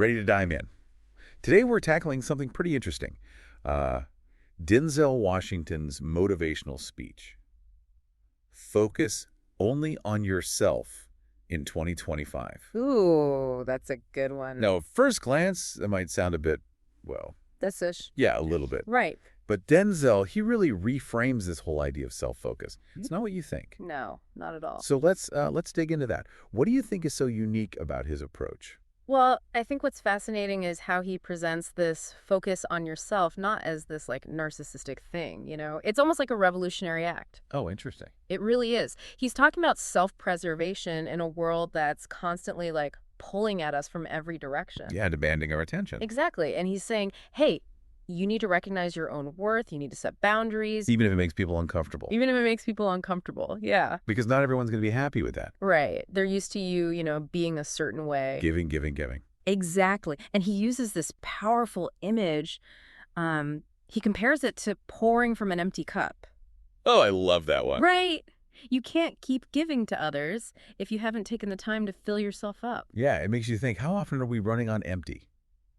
ready to dive in. Today we're tackling something pretty interesting. Uh, Denzel Washington's motivational speech. Focus only on yourself in 2025. Ooh, that's a good one. Now, at first glance, that might sound a bit, well, That's ish. yeah, a little bit. Right. But Denzel, he really reframes this whole idea of self-focus. It's not what you think. No, not at all. So let's dig into that. What do you think is so unique about his approach? Well, I think what's fascinating is how he presents this focus on yourself, not as this like narcissistic thing, you know? It's almost like a revolutionary act. Oh, interesting. It really is. He's talking about self-preservation in a world that's constantly like pulling at us from every direction. Yeah, demanding our attention. Exactly. And he's saying, hey, you need to recognize your own worth. You need to set boundaries. Even if it makes people uncomfortable. Even if it makes people uncomfortable. Yeah. Because not everyone's going to be happy with that. Right. They're used to you, being a certain way. Giving, giving, giving. Exactly. And he uses this powerful image. He compares it to pouring from an empty cup. Oh, I love that one. Right. You can't keep giving to others if you haven't taken the time to fill yourself up. Yeah, it makes you think, how often are we running on empty,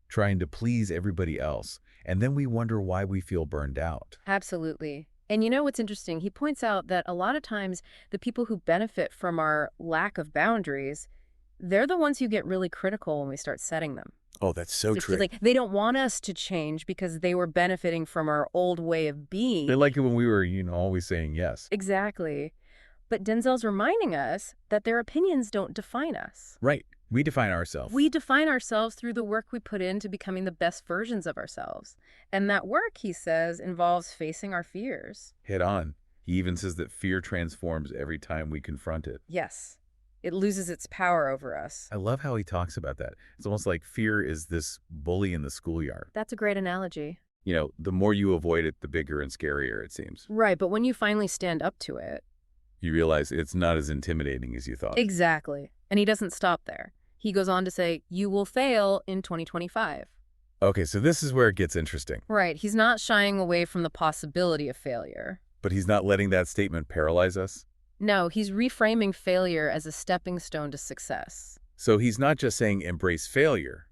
trying to please everybody else? And then we wonder why we feel burned out. Absolutely. And you know what's interesting? He points out that a lot of times the people who benefit from our lack of boundaries, they're the ones who get really critical when we start setting them. Oh, that's so true. Like they don't want us to change because they were benefiting from our old way of being. They like it when we were, always saying yes. Exactly. But Denzel's reminding us that their opinions don't define us. Right. We define ourselves. We define ourselves through the work we put into becoming the best versions of ourselves. And that work, he says, involves facing our fears. Head on. He even says that fear transforms every time we confront it. Yes. It loses its power over us. I love how he talks about that. It's almost like fear is this bully in the schoolyard. That's a great analogy. The more you avoid it, the bigger and scarier it seems. Right, but when you finally stand up to it... You realize it's not as intimidating as you thought. Exactly. And he doesn't stop there. He goes on to say, you will fail in 2025. Okay, so this is where it gets interesting. Right. He's not shying away from the possibility of failure. But he's not letting that statement paralyze us? No, he's reframing failure as a stepping stone to success. So he's not just saying embrace failure.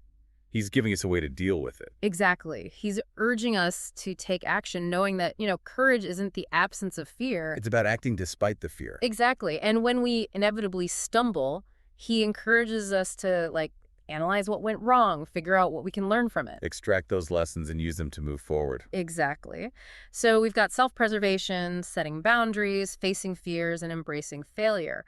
He's giving us a way to deal with it. Exactly. He's urging us to take action, knowing that, courage isn't the absence of fear. It's about acting despite the fear. Exactly. And when we inevitably stumble, he encourages us to, analyze what went wrong, figure out what we can learn from it. Extract those lessons and use them to move forward. Exactly. So we've got self-preservation, setting boundaries, facing fears, and embracing failure.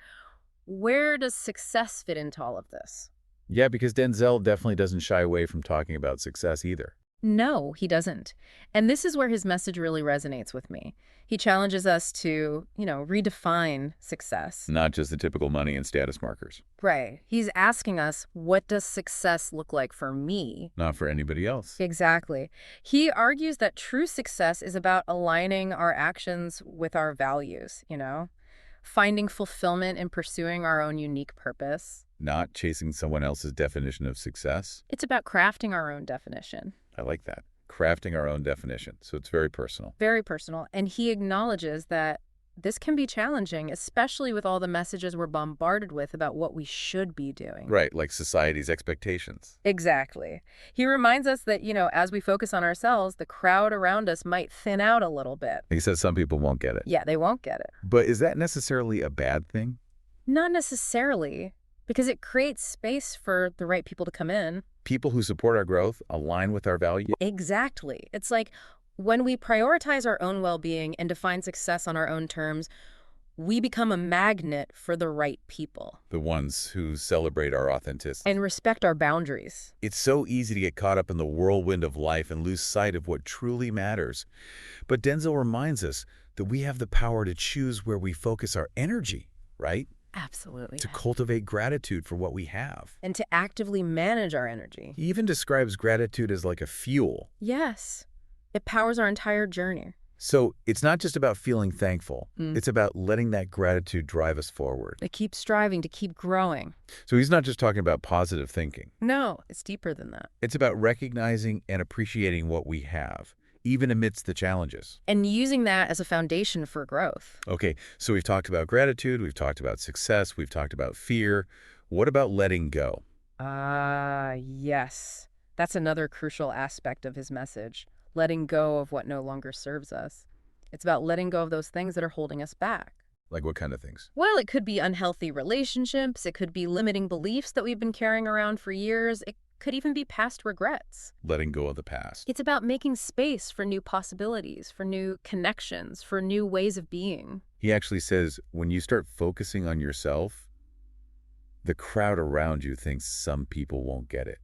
Where does success fit into all of this? Yeah, because Denzel definitely doesn't shy away from talking about success either. No, he doesn't. And this is where his message really resonates with me. He challenges us to, redefine success. Not just the typical money and status markers. Right. He's asking us, what does success look like for me? Not for anybody else. Exactly. He argues that true success is about aligning our actions with our values, finding fulfillment in pursuing our own unique purpose. Not chasing someone else's definition of success. It's about crafting our own definition. I like that. Crafting our own definition. So it's very personal. Very personal. And he acknowledges that this can be challenging, especially with all the messages we're bombarded with about what we should be doing. Right, like society's expectations. Exactly. He reminds us that, as we focus on ourselves, the crowd around us might thin out a little bit. He says some people won't get it. Yeah, they won't get it. But is that necessarily a bad thing? Not necessarily, because it creates space for the right people to come in. People who support our growth, align with our values. Exactly. It's like when we prioritize our own well-being and define success on our own terms, we become a magnet for the right people. The ones who celebrate our authenticity. And respect our boundaries. It's so easy to get caught up in the whirlwind of life and lose sight of what truly matters. But Denzel reminds us that we have the power to choose where we focus our energy, right? Absolutely. To cultivate gratitude for what we have. And to actively manage our energy. He even describes gratitude as like a fuel. Yes. It powers our entire journey. So it's not just about feeling thankful. It's about letting that gratitude drive us forward. To keep striving, to keep growing. So he's not just talking about positive thinking. No, it's deeper than that. It's about recognizing and appreciating what we have, even amidst the challenges. And using that as a foundation for growth. Okay, so we've talked about gratitude, we've talked about success, we've talked about fear. What about letting go? Yeah. Yes, that's another crucial aspect of his message, letting go of what no longer serves us. It's about letting go of those things that are holding us back. Like what kind of things? Well, it could be unhealthy relationships, it could be limiting beliefs that we've been carrying around for years, it could even be past regrets. Letting go of the past. It's about making space for new possibilities, for new connections, for new ways of being. He actually says when you start focusing on yourself, the crowd around you thinks some people won't get it.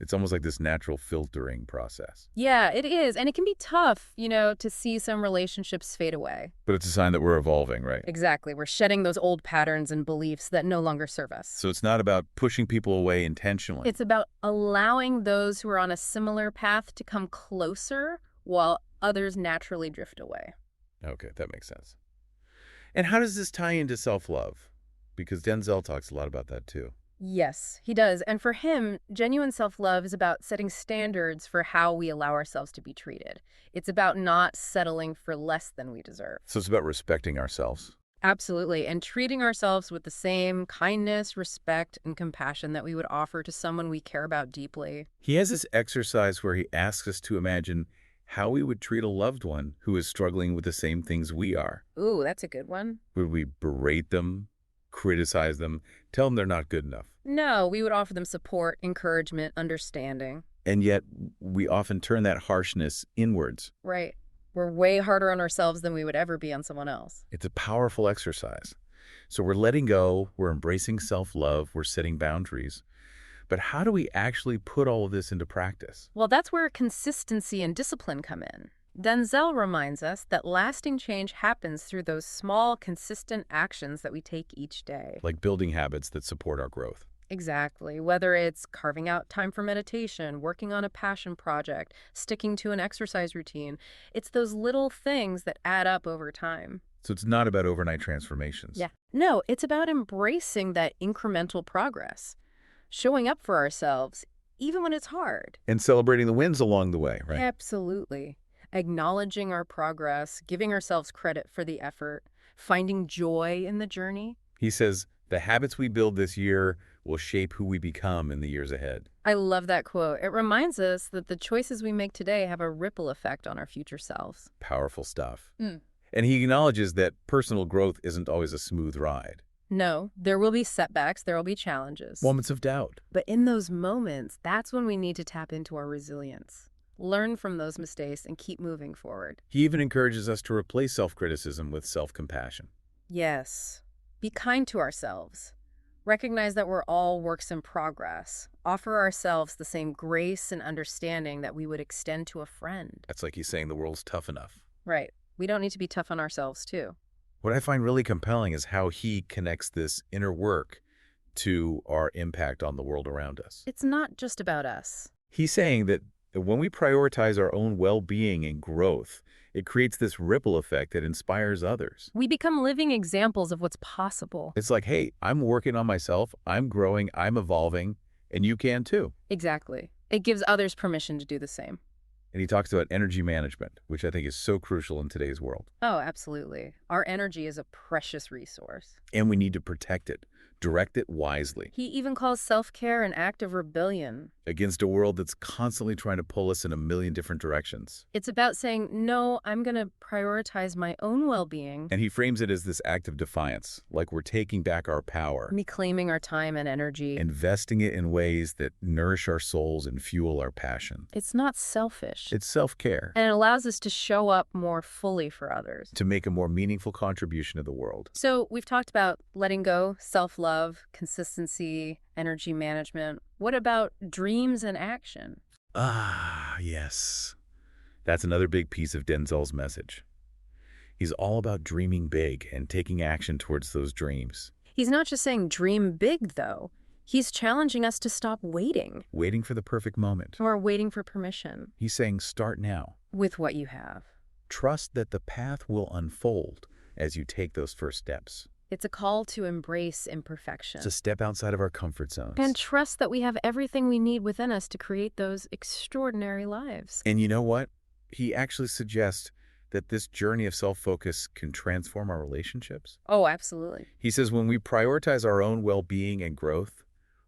It's almost like this natural filtering process. Yeah, it is. And it can be tough, to see some relationships fade away. But it's a sign that we're evolving, right? Exactly. We're shedding those old patterns and beliefs that no longer serve us. So it's not about pushing people away intentionally. It's about allowing those who are on a similar path to come closer while others naturally drift away. Okay, that makes sense. And how does this tie into self-love? Because Denzel talks a lot about that too. Yes, he does. And for him, genuine self-love is about setting standards for how we allow ourselves to be treated. It's about not settling for less than we deserve. So it's about respecting ourselves. Absolutely. And treating ourselves with the same kindness, respect, and compassion that we would offer to someone we care about deeply. He has this exercise where he asks us to imagine how we would treat a loved one who is struggling with the same things we are. Ooh, that's a good one. Would we berate them, criticize them, tell them they're not good enough? No, we would offer them support, encouragement, understanding. And yet we often turn that harshness inwards. Right. We're way harder on ourselves than we would ever be on someone else. It's a powerful exercise. So we're letting go, we're embracing self-love, we're setting boundaries. But how do we actually put all of this into practice? Well, that's where consistency and discipline come in. Denzel reminds us that lasting change happens through those small, consistent actions that we take each day. Like building habits that support our growth. Exactly. Whether it's carving out time for meditation, working on a passion project, sticking to an exercise routine, it's those little things that add up over time. So it's not about overnight transformations. Yeah. No, it's about embracing that incremental progress, showing up for ourselves, even when it's hard. And celebrating the wins along the way, right? Absolutely. Acknowledging our progress, giving ourselves credit for the effort, finding joy in the journey. He says, the habits we build this year will shape who we become in the years ahead. I love that quote. It reminds us that the choices we make today have a ripple effect on our future selves. Powerful stuff. And he acknowledges that personal growth isn't always a smooth ride. No, there will be setbacks, there will be challenges. Moments of doubt. But in those moments, that's when we need to tap into our resilience. Learn from those mistakes and keep moving forward. He even encourages us to replace self-criticism with self-compassion. Yes. Be kind to ourselves. Recognize that we're all works in progress. Offer ourselves the same grace and understanding that we would extend to a friend. That's like he's saying the world's tough enough. Right. We don't need to be tough on ourselves, too. What I find really compelling is how he connects this inner work to our impact on the world around us. It's not just about us. He's saying that when we prioritize our own well-being and growth, it creates this ripple effect that inspires others. We become living examples of what's possible. It's like, hey, I'm working on myself, I'm growing, I'm evolving, and you can too. Exactly. It gives others permission to do the same. And he talks about energy management, which I think is so crucial in today's world. Oh, absolutely. Our energy is a precious resource. And we need to protect it, direct it wisely. He even calls self-care an act of rebellion. Against a world that's constantly trying to pull us in a million different directions. It's about saying, no, I'm going to prioritize my own well-being. And he frames it as this act of defiance, like we're taking back our power. Reclaiming our time and energy. Investing it in ways that nourish our souls and fuel our passion. It's not selfish. It's self-care. And it allows us to show up more fully for others. To make a more meaningful contribution to the world. So we've talked about letting go, self-love, consistency, energy management. What about dreams and action? Ah, yes. That's another big piece of Denzel's message. He's all about dreaming big and taking action towards those dreams. He's not just saying dream big, though. He's challenging us to stop waiting. Waiting for the perfect moment. Or waiting for permission. He's saying start now. With what you have. Trust that the path will unfold as you take those first steps. It's a call to embrace imperfection. To step outside of our comfort zones. And trust that we have everything we need within us to create those extraordinary lives. And you know what? He actually suggests that this journey of self-focus can transform our relationships. Oh, absolutely. He says when we prioritize our own well-being and growth,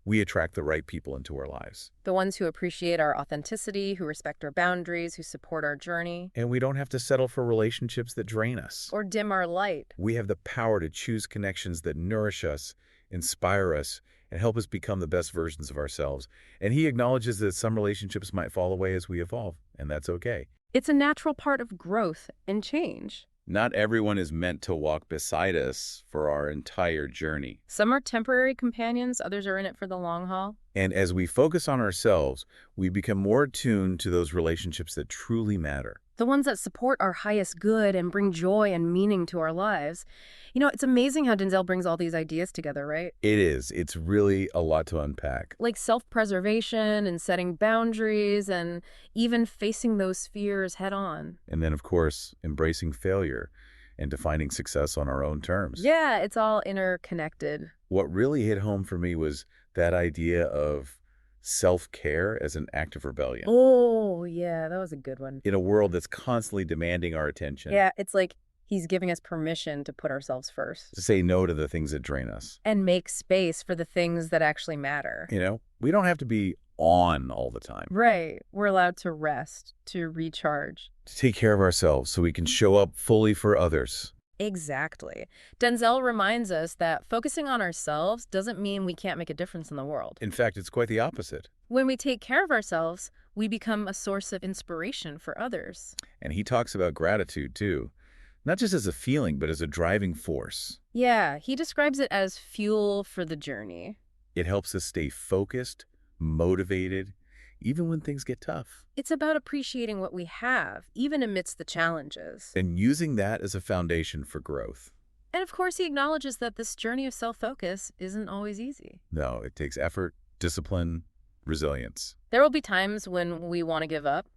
we attract the right people into our lives. The ones who appreciate our authenticity, who respect our boundaries, who support our journey, And we don't have to settle for relationships that drain us. or dim our light. We have the power to choose connections that nourish us, inspire us, and help us become the best versions of ourselves. And he acknowledges that some relationships might fall away as we evolve, and that's okay. It's a natural part of growth and change. Not everyone is meant to walk beside us for our entire journey. Some are temporary companions, others are in it for the long haul. And as we focus on ourselves, we become more attuned to those relationships that truly matter. The ones that support our highest good and bring joy and meaning to our lives. You know, it's amazing how Denzel brings all these ideas together, right? It is. It's really a lot to unpack. Like self-preservation and setting boundaries and even facing those fears head on. And then, of course, embracing failure and defining success on our own terms. Yeah, it's all interconnected. What really hit home for me was that idea of self-care as an act of rebellion. Oh, yeah, that was a good one. In a world that's constantly demanding our attention, Yeah, it's like he's giving us permission to put ourselves first to say no to the things that drain us. and make space for the things that actually matter. We don't have to be on all the time. Right. We're allowed to rest, to recharge. To take care of ourselves so we can show up fully for others. Exactly. Denzel reminds us that focusing on ourselves doesn't mean we can't make a difference in the world. In fact, it's quite the opposite. When we take care of ourselves, we become a source of inspiration for others. And he talks about gratitude, too. Not just as a feeling, but as a driving force. Yeah, he describes it as fuel for the journey. It helps us stay focused, motivated, even when things get tough. It's about appreciating what we have, even amidst the challenges. And using that as a foundation for growth. And of course, he acknowledges that this journey of self-focus isn't always easy. No, it takes effort, discipline, resilience. There will be times when we want to give up,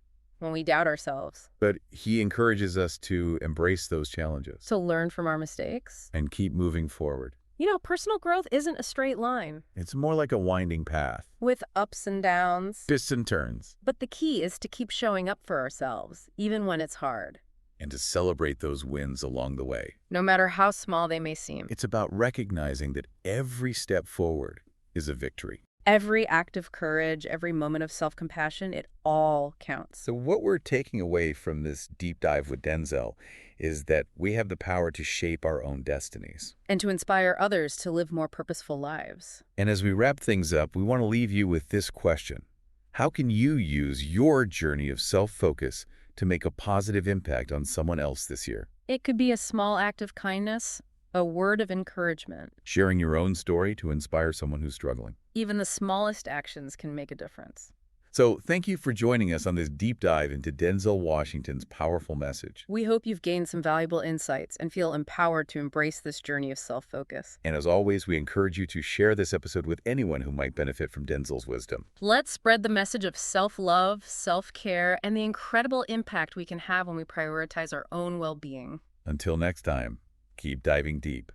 when we doubt ourselves, But he encourages us to embrace those challenges to learn from our mistakes. and keep moving forward. You know, personal growth isn't a straight line, It's more like a winding path, with ups and downs. twists and turns, But the key is to keep showing up for ourselves, even when it's hard, and to celebrate those wins along the way. no matter how small they may seem. It's about recognizing that every step forward is a victory. Every act of courage, every moment of self-compassion, it all counts. So what we're taking away from this deep dive with Denzel is that we have the power to shape our own destinies. And to inspire others to live more purposeful lives. And as we wrap things up, we want to leave you with this question. How can you use your journey of self-focus to make a positive impact on someone else this year? It could be a small act of kindness, a word of encouragement. Sharing your own story to inspire someone who's struggling. Even the smallest actions can make a difference. So thank you for joining us on this deep dive into Denzel Washington's powerful message. We hope you've gained some valuable insights and feel empowered to embrace this journey of self-focus. And as always, we encourage you to share this episode with anyone who might benefit from Denzel's wisdom. Let's spread the message of self-love, self-care, and the incredible impact we can have when we prioritize our own well-being. Until next time, keep diving deep.